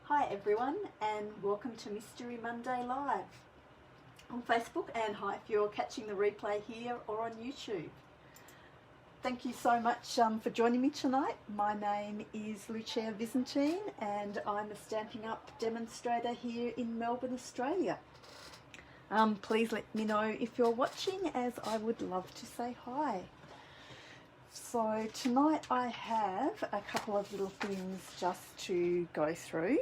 Hi everyone, and welcome to Mystery Monday Live on Facebook, and hi if you're catching the replay here or on YouTube. Thank you so much for joining me tonight. My name is Lucia Byzantine and I'm a Stampin' Up demonstrator here in Melbourne, Australia. Please let me know if you're watching, as I would love to say hi. So tonight I have a couple of little things just to go through.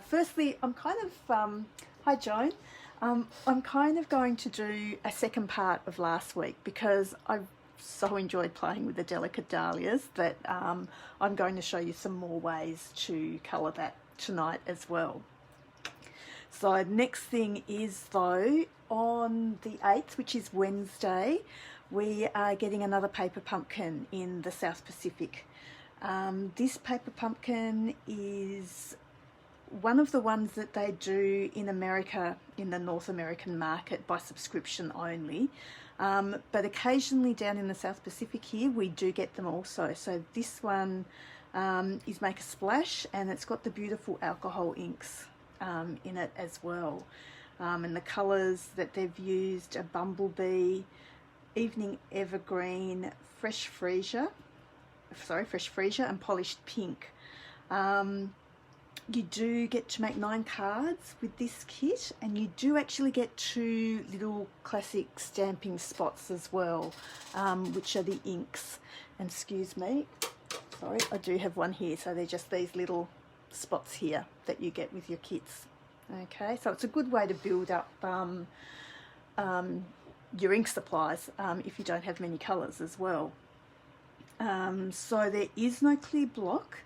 Firstly, I'm kind of, hi Joan, I'm kind of going to do a second part of last week because I've so enjoyed playing with the delicate dahlias that I'm going to show you some more ways to colour that tonight as well. So next thing is though, on the 8th, which is Wednesday, we are getting another paper pumpkin in the South Pacific. This paper pumpkin is one of the ones that they do in America, in the North American market, by subscription only. But occasionally down in the South Pacific here, we do get them also. So this one is Make a Splash, and it's got the beautiful alcohol inks in it as well. And the colours that they've used are Bumblebee, Evening Evergreen, Fresh Freesia, and Polished Pink. You do get to make 9 cards with this kit, and you do actually get 2 little classic stamping spots as well, which are the inks. And excuse me, sorry, I do have one here. So they're just these little spots here that you get with your kits. Okay, so it's a good way to build up your ink supplies if you don't have many colours as well. So there is no clear block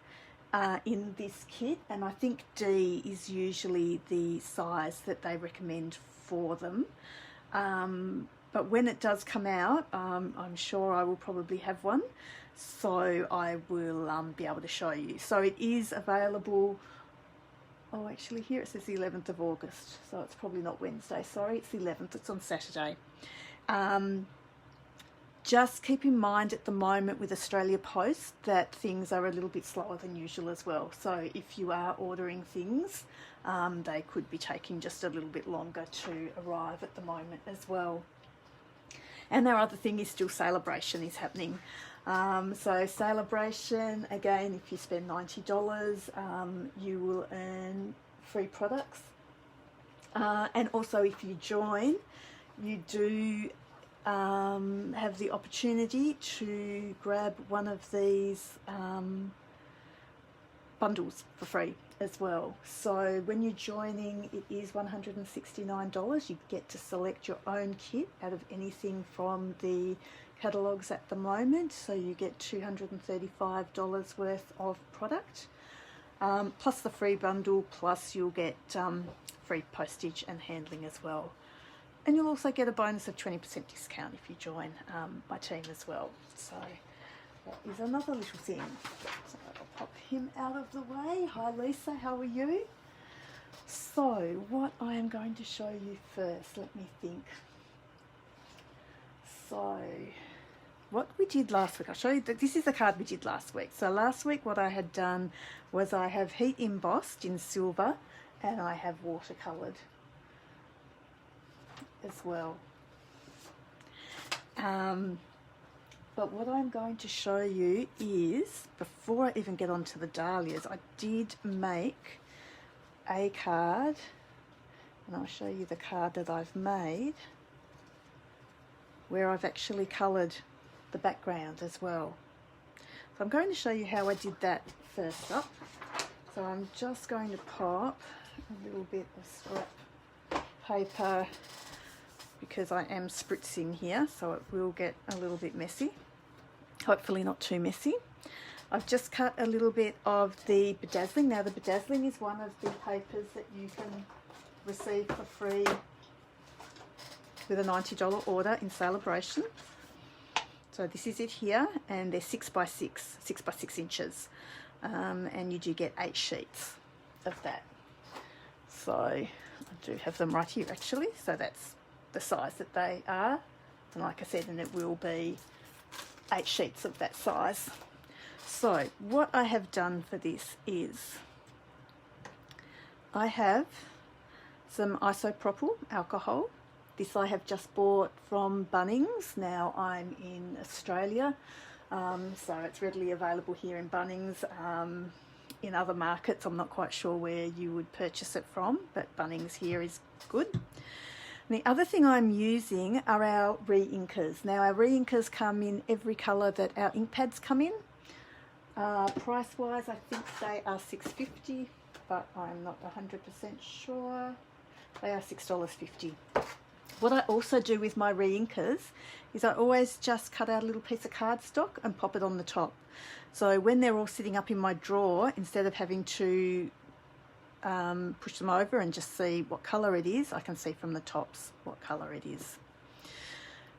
in this kit, and I think D is usually the size that they recommend for them. But when it does come out, I'm sure I will probably have one, so I will be able to show you. So it is available. Oh, actually here it says the 11th of August, so it's probably not Wednesday, sorry, it's the 11th, it's on Saturday. Just keep in mind at the moment with Australia Post that things are a little bit slower than usual as well. So if you are ordering things, they could be taking just a little bit longer to arrive at the moment as well. And their other thing is still Celebration is happening. So Celebration, again, if you spend $90, you will earn free products. And also if you join, you do have the opportunity to grab one of these bundles for free as well. So when you're joining, it is $169. You get to select your own kit out of anything from the catalogues at the moment, so you get $235 worth of product, plus the free bundle, plus you'll get free postage and handling as well. And you'll also get a bonus of 20% discount if you join my team as well. So that is another little thing. So I'll pop him out of the way. Hi Lisa, how are you? So what I am going to show you first, let me think. So what we did last week, I'll show you that this is the card we did last week. So last week what I had done was I have heat embossed in silver, and I have watercoloured as well. But what I'm going to show you is, before I even get onto the dahlias, I did make a card, and I'll show you the card that I've made, where I've actually coloured the background as well. So I'm going to show you how I did that first up. So I'm just going to pop a little bit of scrap paper, because I am spritzing here, so it will get a little bit messy. Hopefully not too messy. I've just cut a little bit of the Bedazzling. Now the Bedazzling is one of the papers that you can receive for free with a $90 order in Celebration. So this is it here, and they're 6 by 6 inches, and you do get 8 sheets of that. So I do have them right here actually, so that's the size that they are, and like I said, and it will be 8 sheets of that size. So what I have done for this is I have some isopropyl alcohol. This I have just bought from Bunnings. Now I'm in Australia, so it's readily available here in Bunnings. In other markets, I'm not quite sure where you would purchase it from, but Bunnings here is good. And the other thing I'm using are our re-inkers. Now our re-inkers come in every colour that our ink pads come in. Price wise I think they are $6.50, but I'm not 100% sure. They are $6.50. What I also do with my re-inkers is I always just cut out a little piece of cardstock and pop it on the top. So when they're all sitting up in my drawer, instead of having to push them over and just see what colour it is, I can see from the tops what colour it is.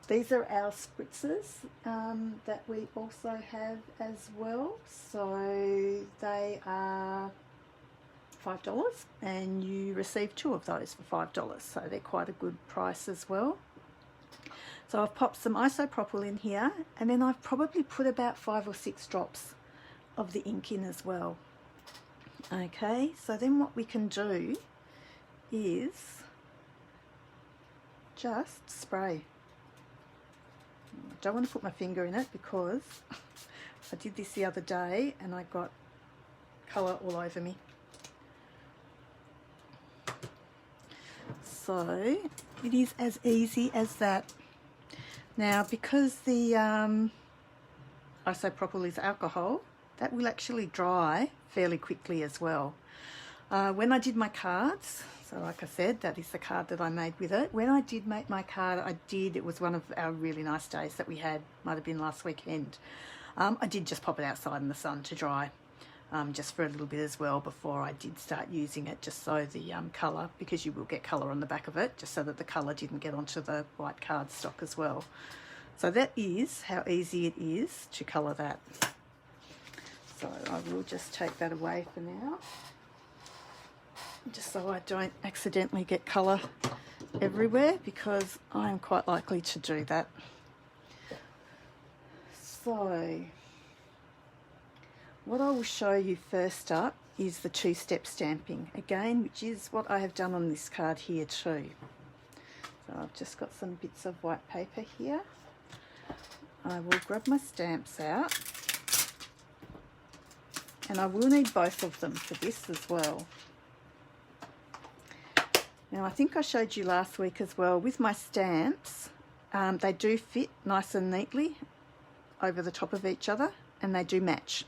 These are our spritzers that we also have as well. So they are $5 and you receive 2 of those for $5. So they're quite a good price as well. So I've popped some isopropyl in here, and then I've probably put about 5 or 6 drops of the ink in as well. Okay, so then what we can do is just spray. I don't want to put my finger in it because I did this the other day and I got colour all over me. So it is as easy as that. Now because the isopropyl is alcohol, that will actually dry fairly quickly as well. When I did my cards, so like I said, that is the card that I made with it. When I did make my card, it was one of our really nice days that we had, might have been last weekend. I did just pop it outside in the sun to dry, just for a little bit as well before I did start using it, just so the colour, because you will get colour on the back of it, just so that the colour didn't get onto the white cardstock as well. So that is how easy it is to colour that. So I will just take that away for now, just so I don't accidentally get colour everywhere, because I'm quite likely to do that. So what I will show you first up is the 2-step stamping, again, which is what I have done on this card here too. So I've just got some bits of white paper here. I will grab my stamps out, and I will need both of them for this as well. Now I think I showed you last week as well, with my stamps, they do fit nice and neatly over the top of each other, and they do match.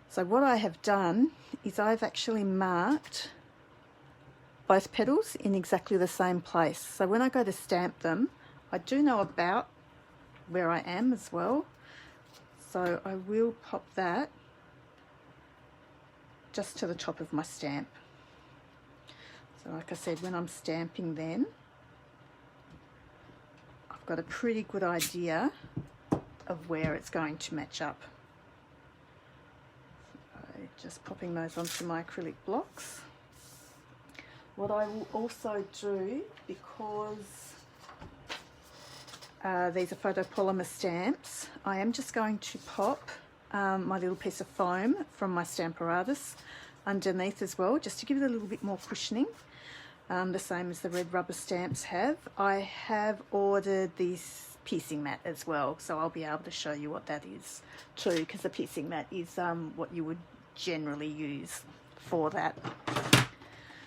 So what I have done is I've actually marked both petals in exactly the same place. So when I go to stamp them, I do know about where I am as well. So I will pop that just to the top of my stamp. So like I said, when I'm stamping then, I've got a pretty good idea of where it's going to match up. So just popping those onto my acrylic blocks. What I will also do, because these are photopolymer stamps, I am just going to pop my little piece of foam from my Stamparatus underneath as well, just to give it a little bit more cushioning, the same as the red rubber stamps have. I have ordered this piecing mat as well, so I'll be able to show you what that is too, because the piecing mat is what you would generally use for that.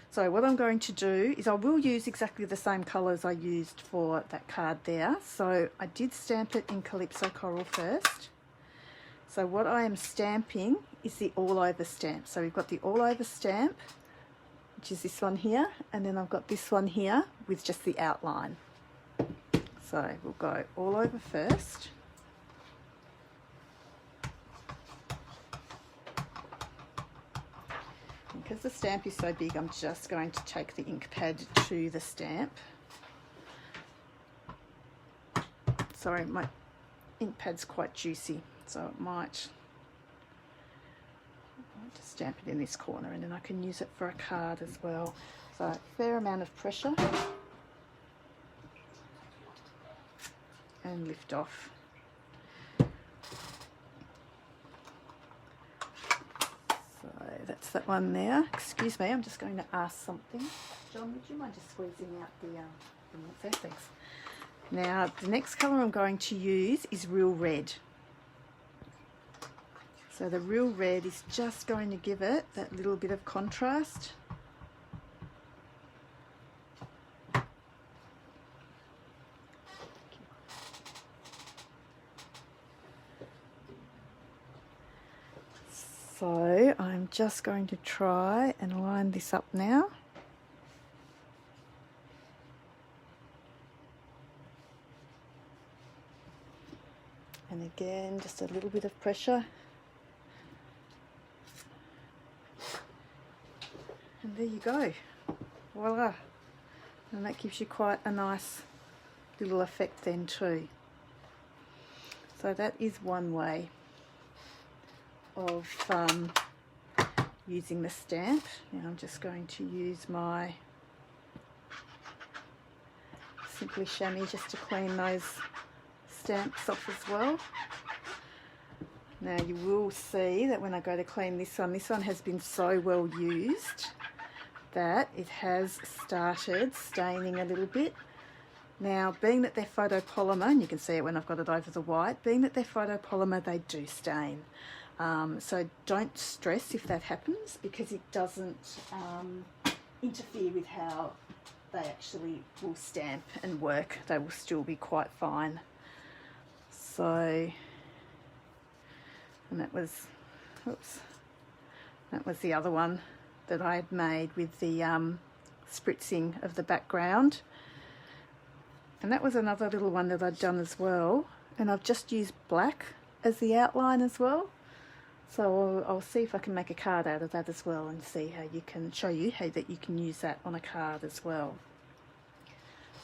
So what I'm going to do is I will use exactly the same colours I used for that card there. So I did stamp it in Calypso Coral first. So what I am stamping is the all over stamp. So we've got the all over stamp, which is this one here, and then I've got this one here with just the outline. So we'll go all over first. Because the stamp is so big, I'm just going to take the ink pad to the stamp. Sorry, my ink pad's quite juicy, so it might just stamp it in this corner, and then I can use it for a card as well. So a fair amount of pressure and lift off. So that's that one there. Excuse me, I'm just going to ask something. John, would you mind just squeezing out the there? Thanks. Now, the next colour I'm going to use is Real Red. So the Real Red is just going to give it that little bit of contrast. So I'm just going to try and line this up now. And again, just a little bit of pressure. And there you go. Voila. And that gives you quite a nice little effect then too. So that is one way of using the stamp. Now I'm just going to use my Simply Chamois just to clean those stamps off as well. Now you will see that when I go to clean this one has been so well used that it has started staining a little bit. Now, being that they're photopolymer, and you can see it when I've got it over the white, being that they're photopolymer, they do stain. So don't stress if that happens, because it doesn't interfere with how they actually will stamp and work. They will still be quite fine. So, and that was, oops, that was the other one that I had made with the spritzing of the background. And that was another little one that I'd done as well. And I've just used black as the outline as well. So I'll see if I can make a card out of that as well, and see how you can, show you how that you can use that on a card as well.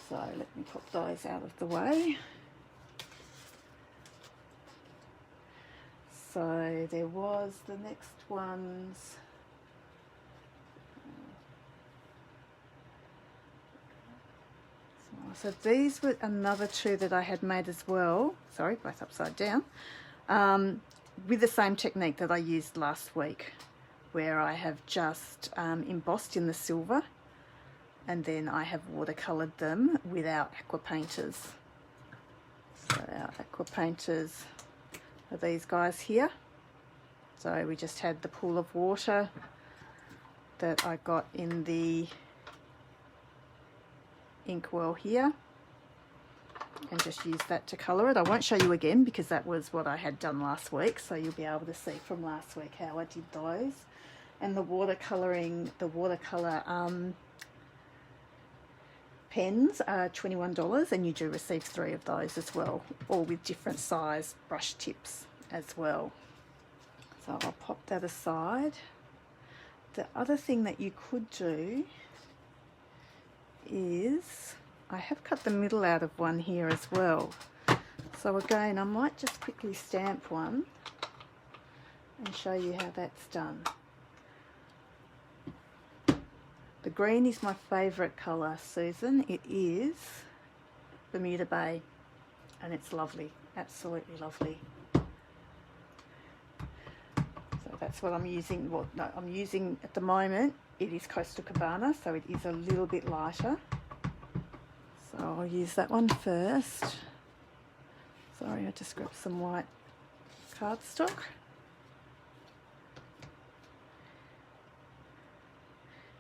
So let me pop those out of the way. So there was the next ones. So these were another two that I had made as well. Sorry, both upside down. With the same technique that I used last week, where I have just embossed in the silver, and then I have watercoloured them with our aqua painters. So our aqua painters are these guys here. So we just had the pool of water that I got in the inkwell here, and just use that to colour it. I won't show you again because that was what I had done last week, so you'll be able to see from last week how I did those. And the watercolour pens are $21, and you do receive 3 of those as well, all with different size brush tips as well. So I'll pop that aside. The other thing that you could do is, I have cut the middle out of one here as well. So again, I might just quickly stamp one and show you how that's done. The green is my favourite colour, Susan. It is Bermuda Bay, and it's lovely, absolutely lovely. So that's what I'm using. Well, no, I'm using at the moment, it is Coastal Cabana, so it is a little bit lighter. So I'll use that one first. Sorry, I just grabbed some white cardstock.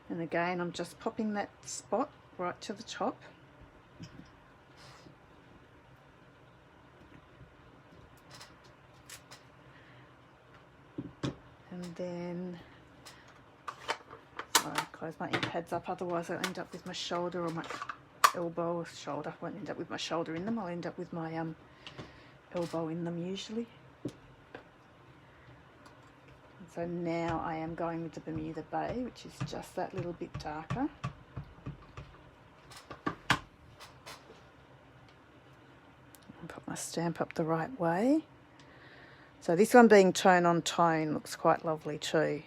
And again, I'm just popping that spot right to the top. And then, sorry, close my ink pads up, otherwise I'll end up with my shoulder or my elbow or shoulder. I won't end up with my shoulder in them, I'll end up with my elbow in them usually. And so now I am going with the Bermuda Bay, which is just that little bit darker. And put my stamp up the right way. So this one being tone on tone looks quite lovely too.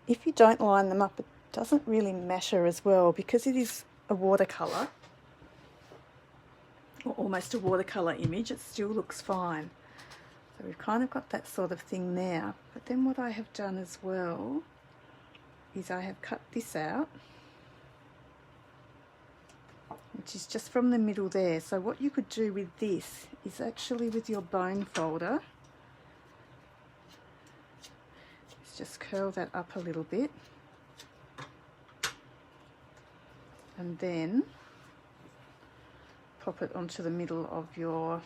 If you don't line them up, it doesn't really matter as well, because it is a watercolour, or almost a watercolour image, it still looks fine. So we've kind of got that sort of thing there. But then what I have done as well is I have cut this out, which is just from the middle there. So what you could do with this is actually with your bone folder, is just curl that up a little bit and then pop it onto the middle of your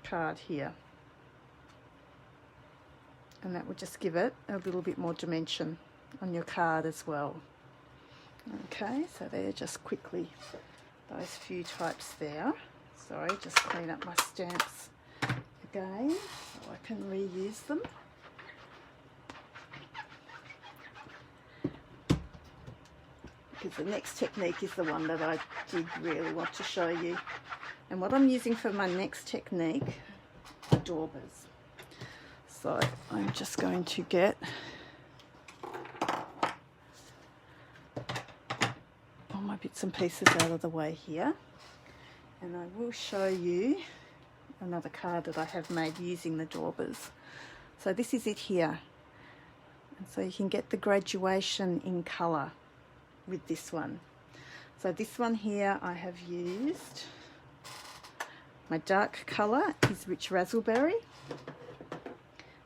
card here, and that will just give it a little bit more dimension on your card as well. Okay, so there, just quickly those few types there. Sorry, just clean up my stamps again so I can reuse them. Because the next technique is the one that I did really want to show you. And what I'm using for my next technique are Daubers. So I'm just going to get all my bits and pieces out of the way here. And I will show you another card that I have made using the Daubers. So this is it here. And so you can get the graduation in colour with this one. So this one here I have used, my dark colour is Rich Razzleberry,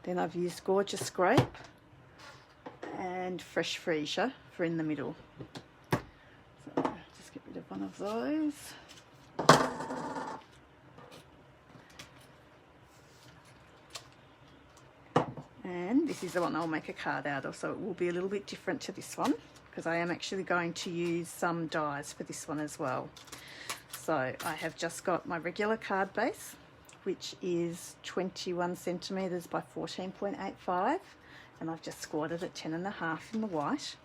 then I've used Gorgeous Grape and Fresh Freesia for in the middle. So just get rid of one of those. And this is the one I'll make a card out of, so it will be a little bit different to this one because I am actually going to use some dies for this one as well. So I have just got my regular card base, which is 21 centimetres by 14.85, and I've just scored it at 10.5 in the white.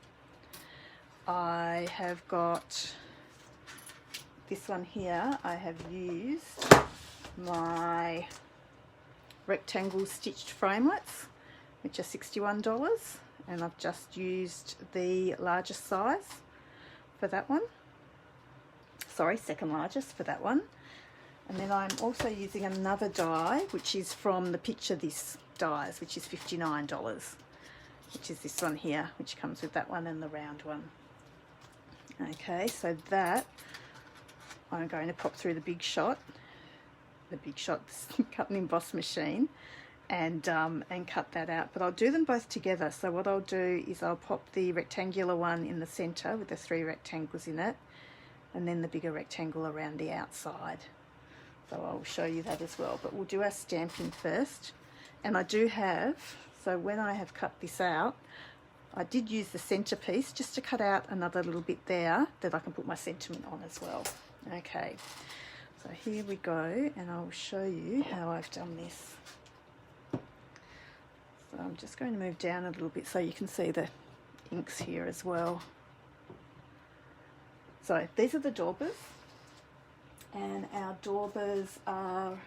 I have got this one here. I have used my rectangle stitched framelits, which are $61, and I've just used the largest size for that one. Sorry, second largest for that one. And then I'm also using another die, which is from the Picture This dies, which is $59, which is this one here, which comes with that one and the round one. Okay, so that I'm going to pop through the Big Shot cut and emboss machine, and cut that out. But I'll do them both together. So what I'll do is I'll pop the rectangular one in the center with the 3 rectangles in it, and then the bigger rectangle around the outside. So I'll show you that as well, but we'll do our stamping first. And I do have, so when I have cut this out, I did use the center piece just to cut out another little bit there that I can put my sentiment on as well. Okay, so here we go, and I'll show you how I've done this. So I'm just going to move down a little bit so you can see the inks here as well. So these are the Daubers, and our Daubers are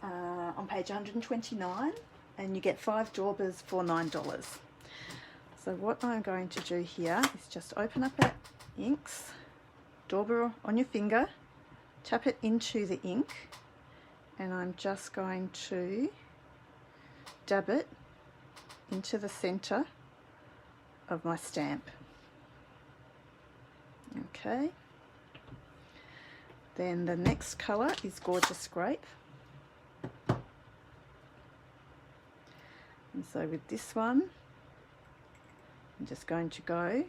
on page 129, and you get 5 Daubers for $9. So what I'm going to do here is just open up our inks, Dauber on your finger, tap it into the ink, and I'm just going to dab it into the center of my stamp. Okay, then the next color is Gorgeous Grape, and so with this one I'm just going to go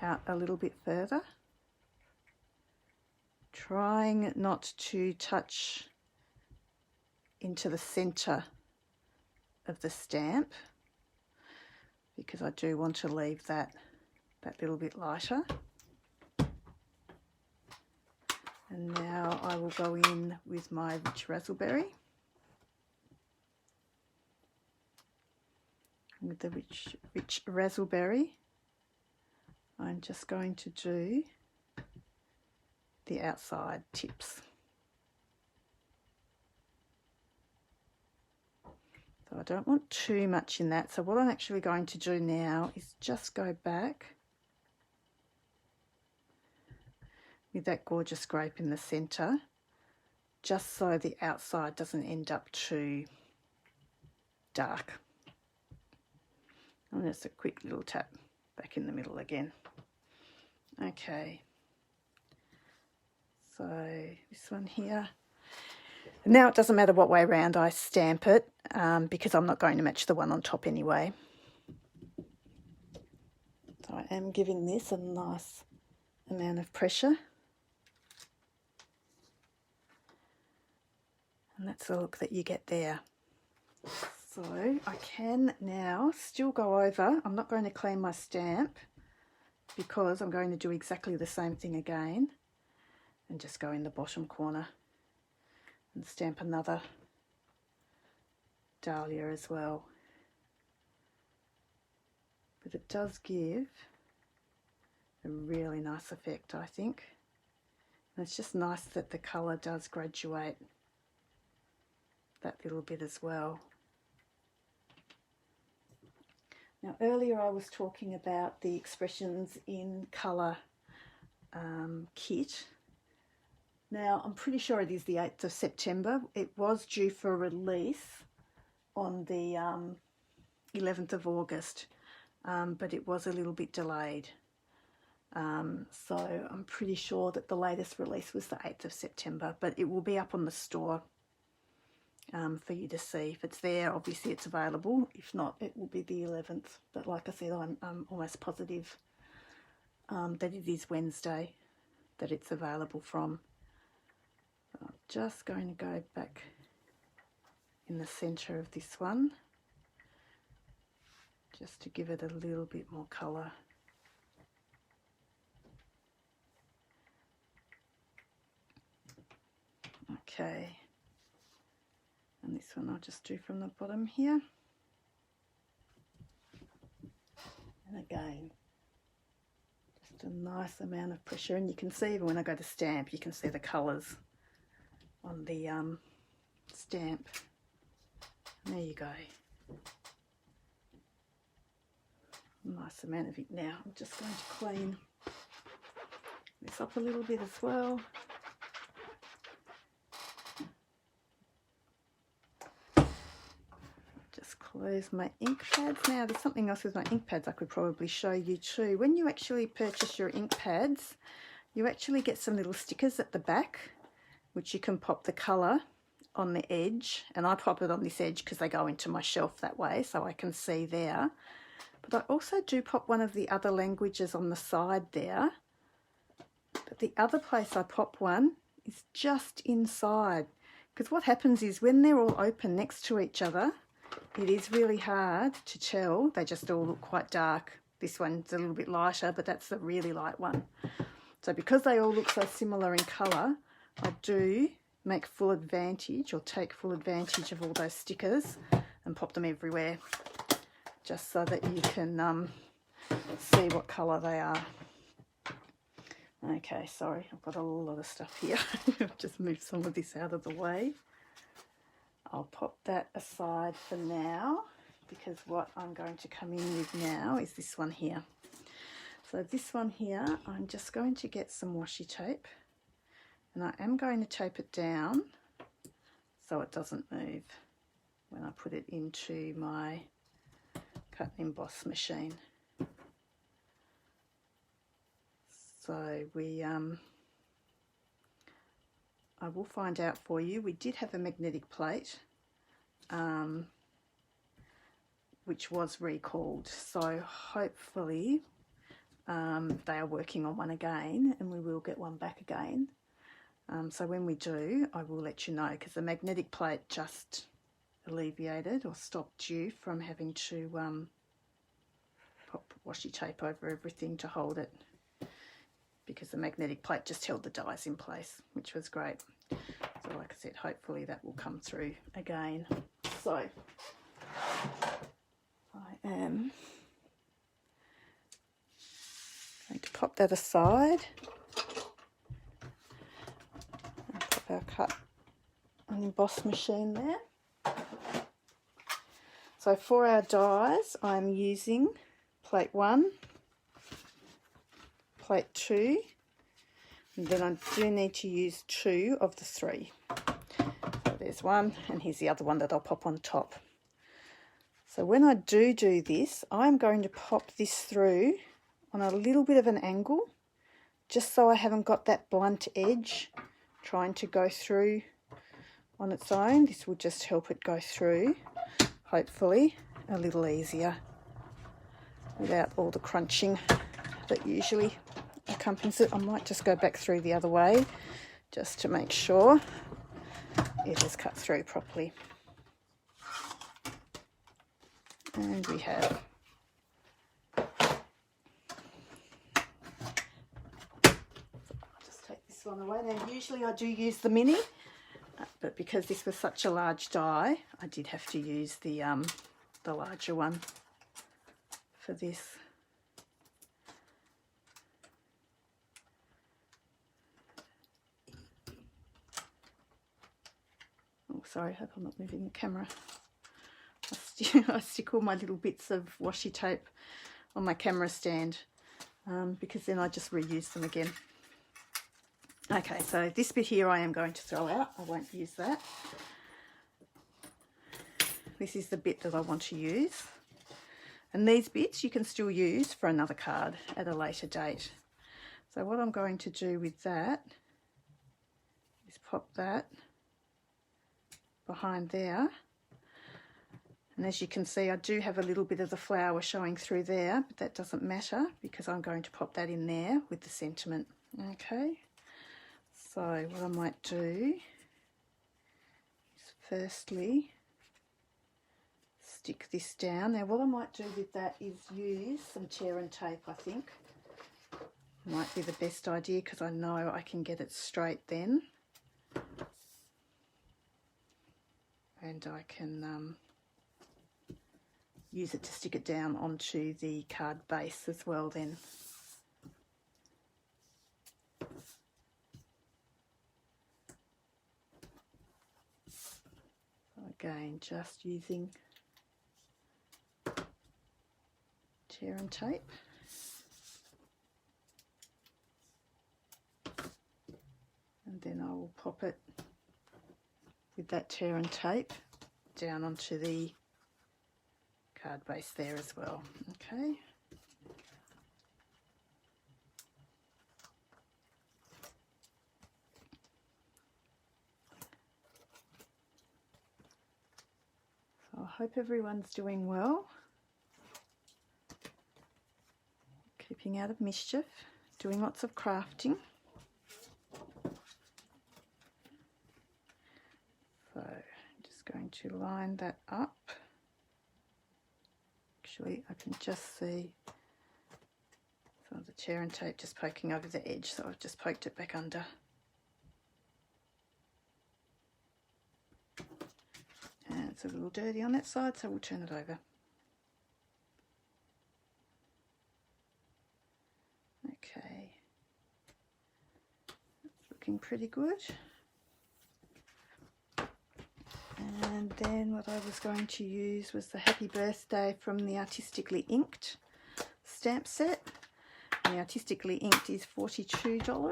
out a little bit further, trying not to touch into the center of the stamp because I do want to leave that little bit lighter. And now I will go in with my Rich Razzleberry. With the rich Razzleberry, I'm just going to do the outside tips. So I don't want too much in that. So what I'm actually going to do now is just go back with that Gorgeous Grape in the center just so the outside doesn't end up too dark. And just a quick little tap back in the middle again. Okay, so this one here. Now it doesn't matter what way around I stamp it, because I'm not going to match the one on top anyway. So I am giving this a nice amount of pressure. And that's the look that you get there. So I can now still go over. I'm not going to clean my stamp because I'm going to do exactly the same thing again, and just go in the bottom corner and stamp another dahlia as well. But it does give a really nice effect, I think. And it's just nice that the colour does graduate that little bit as well. Now earlier I was talking about the Expressions in Colour kit. Now I'm pretty sure it is the 8th of September. It was due for release on the 11th of August, but it was a little bit delayed. So I'm pretty sure that the latest release was the 8th of September, but it will be up on the store for you to see. If it's there, obviously it's available. If not, it will be the 11th. But like I said, I'm almost positive that it is Wednesday that it's available from. I'm just going to go back in the centre of this one, just to give it a little bit more colour. Okay. And this one I'll just do from the bottom here. And again, just a nice amount of pressure. And you can see even when I go to stamp, you can see the colours on the stamp. And there you go. Nice amount of it now. I'm just going to clean this up a little bit as well. Close my ink pads. Now there's something else with my ink pads I could probably show you too. When you actually purchase your ink pads, you actually get some little stickers at the back which you can pop the colour on the edge, and I pop it on this edge because they go into my shelf that way so I can see there. But I also do pop one of the other languages on the side there, but the other place I pop one is just inside, because what happens is when they're all open next to each other, it is really hard to tell. They just all look quite dark. This one's a little bit lighter, but that's the really light one. So because they all look so similar in colour, I do make full advantage, or take full advantage of all those stickers and pop them everywhere, just so that you can see what colour they are. Okay, sorry, I've got a lot of stuff here. I've just moved some of this out of the way. I'll pop that aside for now, because what I'm going to come in with now is this one here. So this one here, I'm just going to get some washi tape, and I am going to tape it down so it doesn't move when I put it into my cut and emboss machine. So I will find out for you. We did have a magnetic plate which was recalled, so hopefully they are working on one again and we will get one back again. So when we do, I will let you know, because the magnetic plate just alleviated or stopped you from having to pop washi tape over everything to hold it, because the magnetic plate just held the dies in place, which was great. So like I said, hopefully that will come through again. So I am going to pop that aside and pop our cut and emboss machine there. So for our dies, I'm using plate 1, plate 2, and then I do need to use 2 of the 3. there's one, and here's the other one that I'll pop on top. So when I do this, I'm going to pop this through on a little bit of an angle, just so I haven't got that blunt edge trying to go through on its own. This will just help it go through, hopefully, a little easier without all the crunching that usually accompanies it. I might just go back through the other way just to make sure it is cut through properly. And we have one away. Now usually I do use the mini, but because this was such a large die, I did have to use the larger one for this. Oh, sorry, I hope I'm not moving the camera. I stick all my little bits of washi tape on my camera stand because then I just reuse them again. Okay, so this bit here I am going to throw out. I won't use that. This is the bit that I want to use. And these bits you can still use for another card at a later date. So what I'm going to do with that is pop that behind there. And as you can see, I do have a little bit of the flower showing through there, but that doesn't matter because I'm going to pop that in there with the sentiment. Okay. So what I might do is firstly stick this down. Now what I might do with that is use some tear and tape, I think. Might be the best idea because I know I can get it straight then. And I can use it to stick it down onto the card base as well then. Again, just using tear and tape. And then I will pop it with that tear and tape down onto the card base there as well. Okay. I hope everyone's doing well, keeping out of mischief, doing lots of crafting. So I'm just going to line that up. Actually, I can just see some of the tear and tape just poking over the edge, so I've just poked it back under. And it's a little dirty on that side, so we'll turn it over. Okay, that's looking pretty good. And then what I was going to use was the Happy Birthday from the Artistically Inked stamp set. And the Artistically Inked is $42.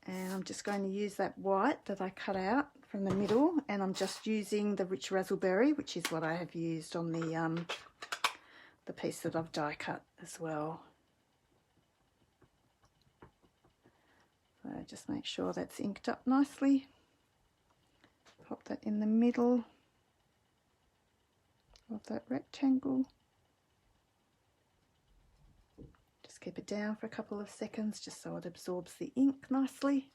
And I'm just going to use that white that I cut out from the middle, and I'm just using the rich Razzleberry, which is what I have used on the piece that I've die cut as well. So just make sure that's inked up nicely. Pop that in the middle of that rectangle. Just keep it down for a couple of seconds just so it absorbs the ink nicely.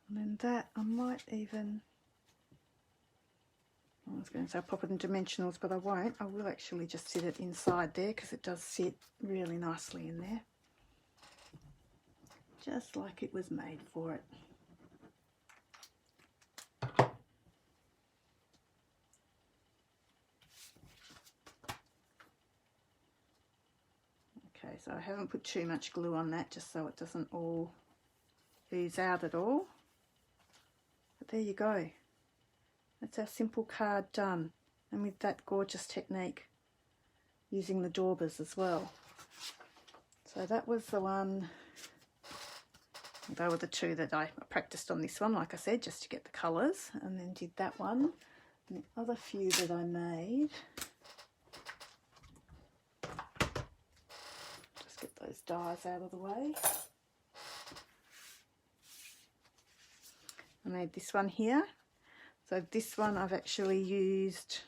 And then that I might even, I was going to say I'll pop it in dimensionals, but I won't. I will actually just sit it inside there because it does sit really nicely in there. Just like it was made for it. Okay, so I haven't put too much glue on that just so it doesn't all ooze out at all. But there you go. That's our simple card done, and with that gorgeous technique using the Daubers as well. So that was the one, they were the two that I practiced on this one, like I said, just to get the colours, and then did that one. And the other few that I made, just get those dies out of the way. I made this one here. So this one I've actually used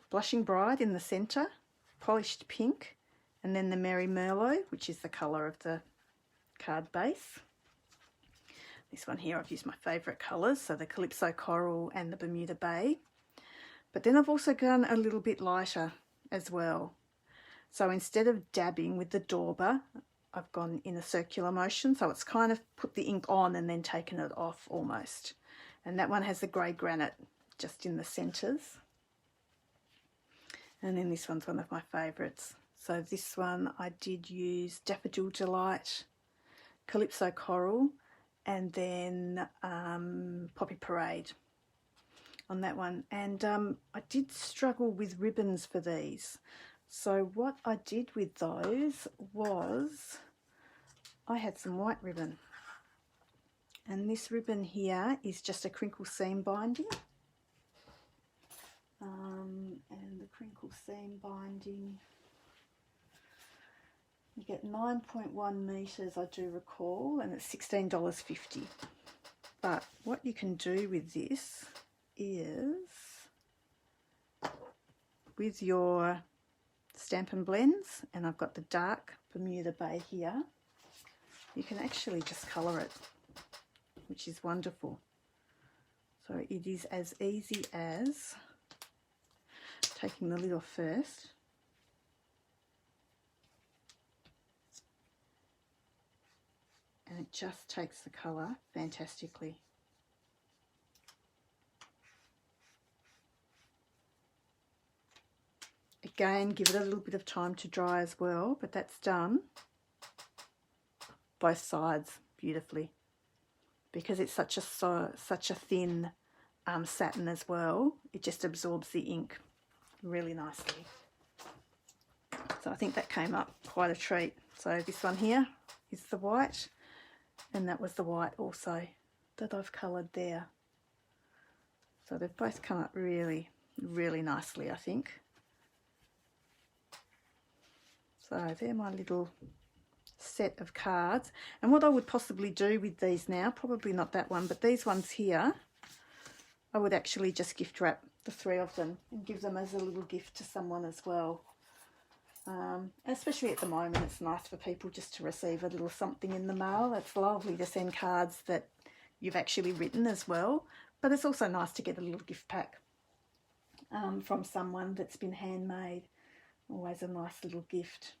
Blushing Bride in the centre, polished pink, and then the Merry Merlot, which is the colour of the card base. This one here I've used my favourite colours, so the Calypso Coral and the Bermuda Bay. But then I've also gone a little bit lighter as well. So instead of dabbing with the Dauber, I've gone in a circular motion, so it's kind of put the ink on and then taken it off almost. And that one has the grey granite just in the centres. And then this one's one of my favourites. So this one I did use Daffodil Delight, Calypso Coral, and then Poppy Parade on that one. And I did struggle with ribbons for these. So what I did with those was I had some white ribbon. And this ribbon here is just a crinkle seam binding. And the crinkle seam binding, you get 9.1 metres, I do recall, and it's $16.50. But what you can do with this is, with your Stampin' Blends, and I've got the dark Bermuda Bay here, you can actually just colour it, which is wonderful. So it is as easy as taking the lid off first, and it just takes the colour fantastically. Again, give it a little bit of time to dry as well, but that's done both sides beautifully, because it's such a thin satin as well. It just absorbs the ink really nicely. So I think that came up quite a treat. So this one here is the white, and that was the white also that I've coloured there. So they've both come up really, really nicely, I think. So they're my little set of cards. And what I would possibly do with these now, probably not that one, but these ones here, I would actually just gift wrap the three of them and give them as a little gift to someone as well. Especially at the moment, it's nice for people just to receive a little something in the mail. It's lovely to send cards that you've actually written as well, but it's also nice to get a little gift pack from someone that's been handmade. Always a nice little gift.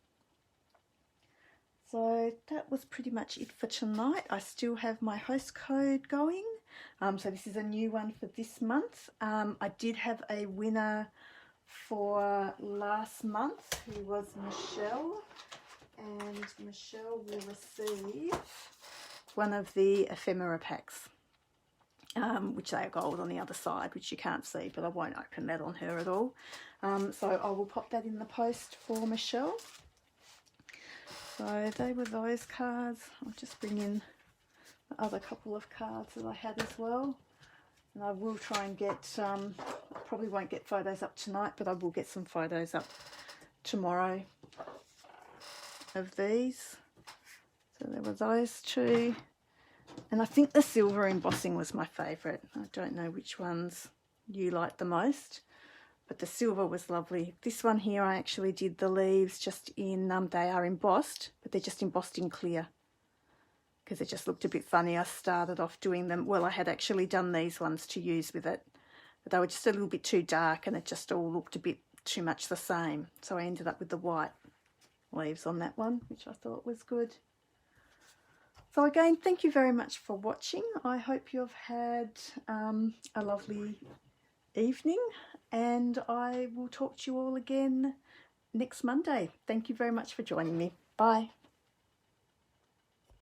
So that was pretty much it for tonight. I still have my host code going. So this is a new one for this month. I did have a winner for last month, who was Michelle, and Michelle will receive one of the ephemera packs, which they are gold on the other side, which you can't see, but I won't open that on her at all. So I will pop that in the post for Michelle. So they were those cards. I'll just bring in the other couple of cards that I had as well. And I will try and get, I probably won't get photos up tonight, but I will get some photos up tomorrow of these. So there were those two. And I think the silver embossing was my favourite. I don't know which ones you like the most, but the silver was lovely. This one here, I actually did the leaves just in, they are embossed, but they're just embossed in clear, because it just looked a bit funny. I started off doing them, well, I had actually done these ones to use with it, but they were just a little bit too dark and it just all looked a bit too much the same. So I ended up with the white leaves on that one, which I thought was good. So again, thank you very much for watching. I hope you've had a lovely evening, and I will talk to you all again next Monday. Thank you very much for joining me. Bye.